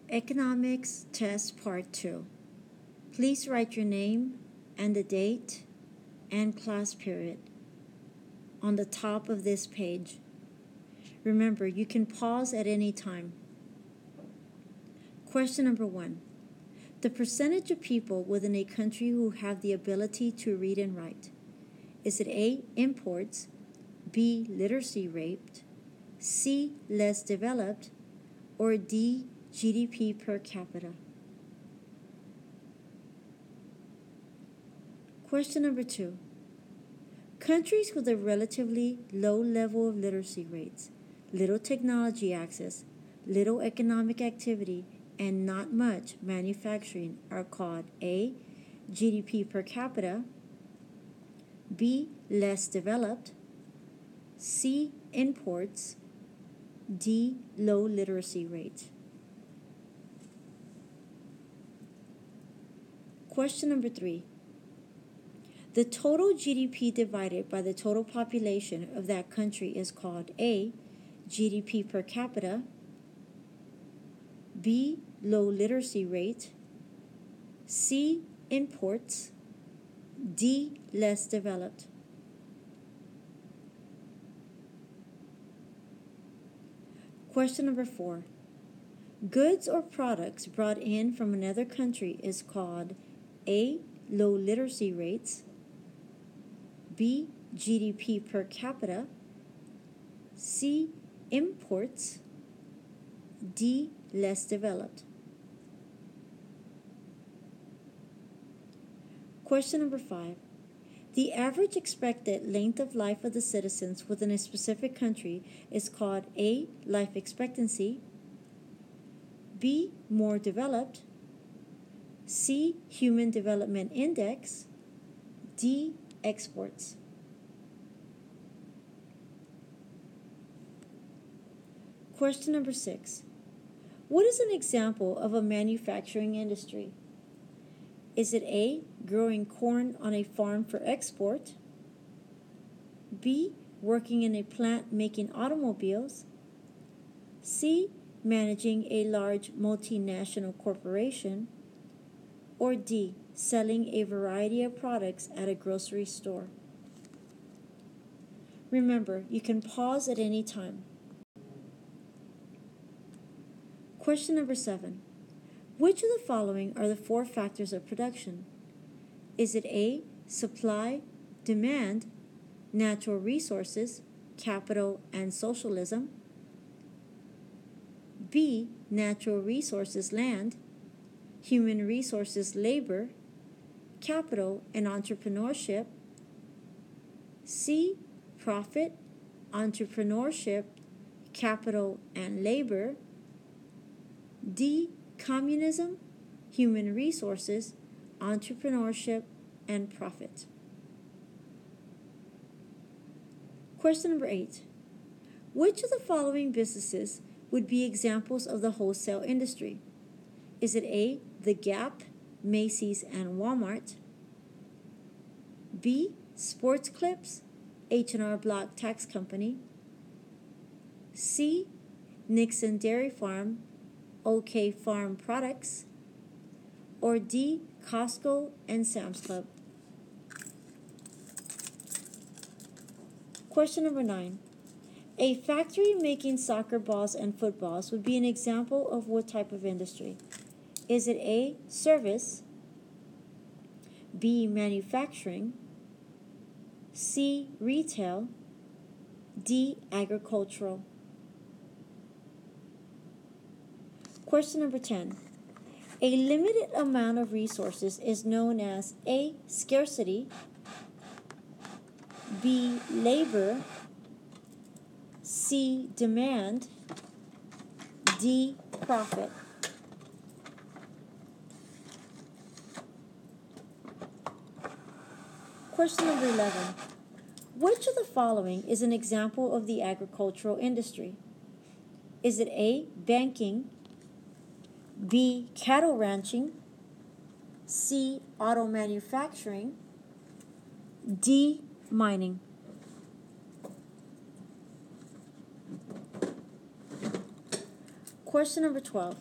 Economics Test Part 2. Please write your name and the date and class period on the top of this page. Remember, you can pause at any time. Question number 1. The percentage of people within a country who have the ability to read and write. Is it A, imports, B, literacy rate, C, less developed, or D, GDP per capita? Question number 2. Countries with a relatively low level of literacy rates, little technology access, little economic activity, and not much manufacturing are called A, GDP per capita, B, less developed, C, imports, D, low literacy rate. Question number 3. The total GDP divided by the total population of that country is called A, GDP per capita, B, low literacy rate, C, imports, D, less developed. Question number 4. Goods or products brought in from another country is called A, low literacy rates, B, GDP per capita, C, imports, D, less developed. Question number 5. The average expected length of life of the citizens within a specific country is called A, life expectancy, B, more developed, C, human development index, D, exports. Question number 6. What is an example of a manufacturing industry? Is it A, growing corn on a farm for export, B, working in a plant making automobiles, C, managing a large multinational corporation, or D, selling a variety of products at a grocery store? Remember, you can pause at any time. Question number 7. Which of the following are the 4 factors of production? Is it A, supply, demand, natural resources, capital, and socialism, B, natural resources, land, human resources, labor, capital, and entrepreneurship, C, profit, entrepreneurship, capital, and labor, D, communism, human resources, entrepreneurship, and profit? Question number 8. Which of the following businesses would be examples of the wholesale industry? Is it A, The Gap, Macy's, and Walmart, B, Sports Clips, H&R Block Tax Company, C, Nixon Dairy Farm, OK Farm Products, or D, Costco and Sam's Club? Question number 9. A factory making soccer balls and footballs would be an example of what type of industry? Is it A, service, B, manufacturing, C, retail, D, agricultural? Question number 10. A limited amount of resources is known as A, scarcity, B, labor, C, demand, D, profit. Question number 11. Which of the following is an example of the agricultural industry? Is it A, banking, B, cattle ranching, C, auto manufacturing, D, mining? Question number 12.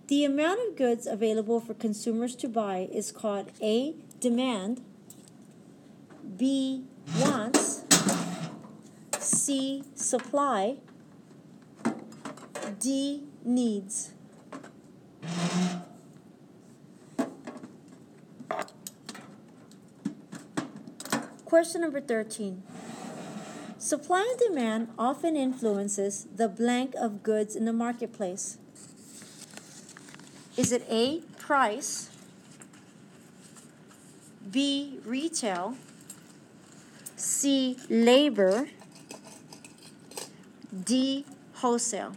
The amount of goods available for consumers to buy is called A, demand, B, wants, C, supply, D, needs. Question number 13. Supply and demand often influences the blank of goods in the marketplace. Is it A, price, B, retail, C, labor, D, wholesale?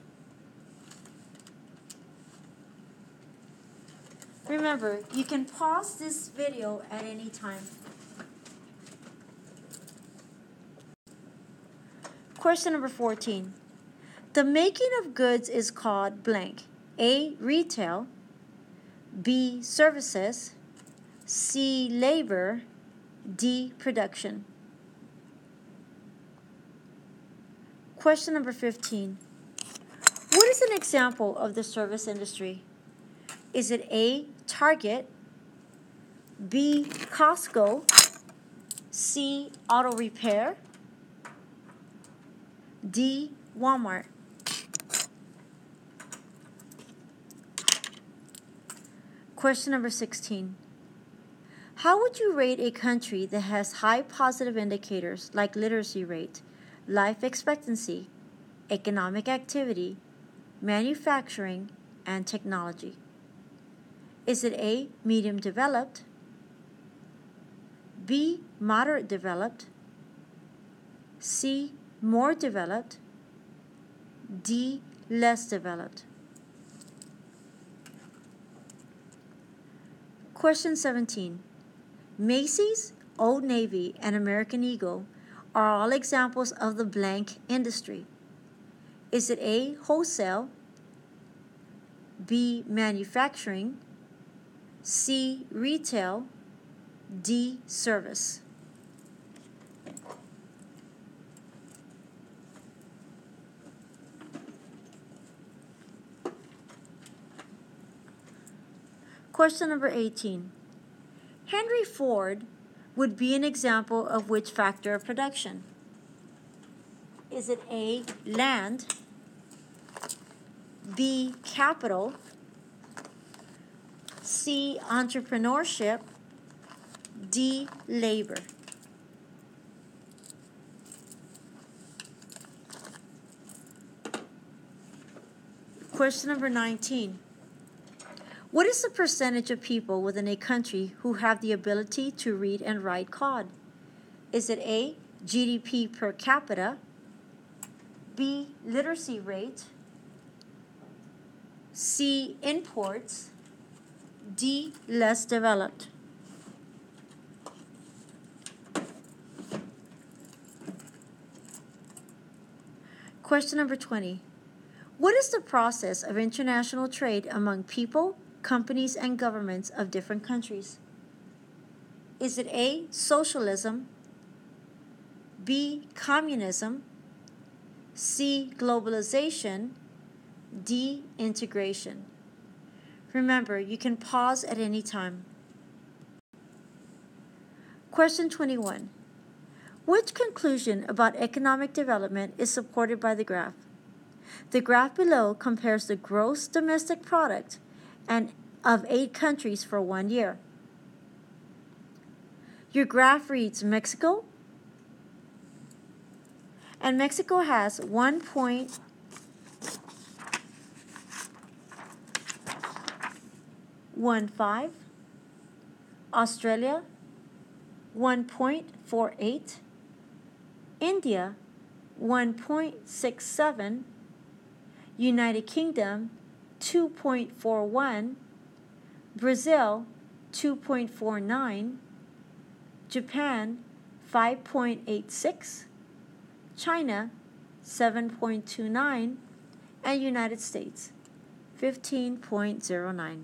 Remember, you can pause this video at any time. Question number 14. The making of goods is called blank. A, retail, B, services, C, labor, D, production. Question number 15. What is an example of the service industry? Is it A, Target, B, Costco, C, auto repair, D, Walmart? Question number 16. How would you rate a country that has high positive indicators like literacy rate, life expectancy, economic activity, manufacturing, and technology? Is it A, medium developed, B, moderate developed, C, more developed, D, less developed? Question 17. Macy's, Old Navy, and American Eagle are all examples of the blank industry. Is it A, wholesale, B, manufacturing, C, retail, D, service? Question number 18. Henry Ford would be an example of which factor of production? Is it A, land, B, capital, C, entrepreneurship, D, labor? Question number 19. What is the percentage of people within a country who have the ability to read and write code? Is it A, GDP per capita, B, literacy rate, C, imports, D, less developed? Question number 20. What is the process of international trade among people, companies, and governments of different countries? Is it A, socialism, B, communism, C, globalization, D, integration? Remember, you can pause at any time. Question 21. Which conclusion about economic development is supported by the graph? The graph below compares the gross domestic product and of 8 countries for 1 year. Your graph reads Mexico, and Mexico has 1.15, Australia 1.48, India 1.67, United Kingdom 2.41, Brazil 2.49, Japan 5.86, China 7.29, and United States 15.09.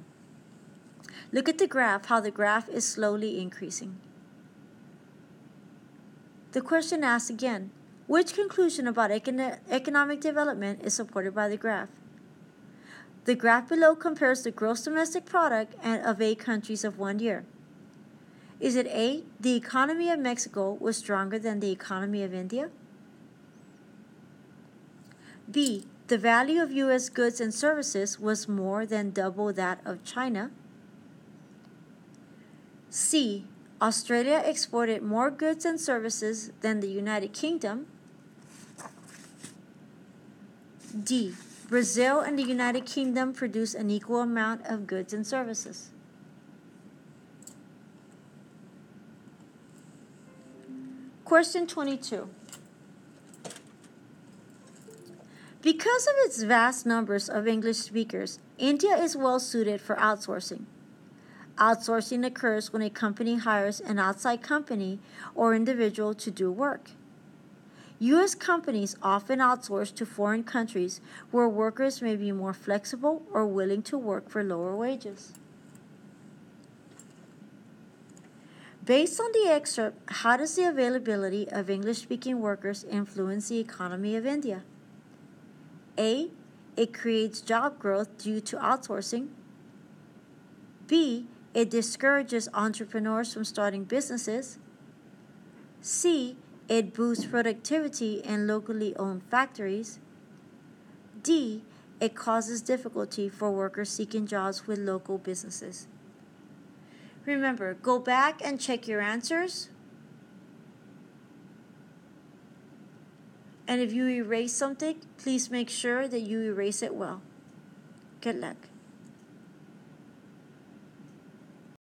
Look at the graph, how the graph is slowly increasing. The question asks again, which conclusion about economic development is supported by the graph? The graph below compares the gross domestic product of 8 countries of 1 year. Is it A, the economy of Mexico was stronger than the economy of India? B, the value of U.S. goods and services was more than double that of China? C, Australia exported more goods and services than the United Kingdom? D, Brazil and the United Kingdom produce an equal amount of goods and services? Question 22. Because of its vast numbers of English speakers, India is well suited for outsourcing. Outsourcing occurs when a company hires an outside company or individual to do work. U.S. companies often outsource to foreign countries where workers may be more flexible or willing to work for lower wages. Based on the excerpt, how does the availability of English-speaking workers influence the economy of India? A, it creates job growth due to outsourcing. B, it discourages entrepreneurs from starting businesses. C, it boosts productivity in locally owned factories. D, it causes difficulty for workers seeking jobs with local businesses. Remember, go back and check your answers. And if you erase something, please make sure that you erase it well. Good luck.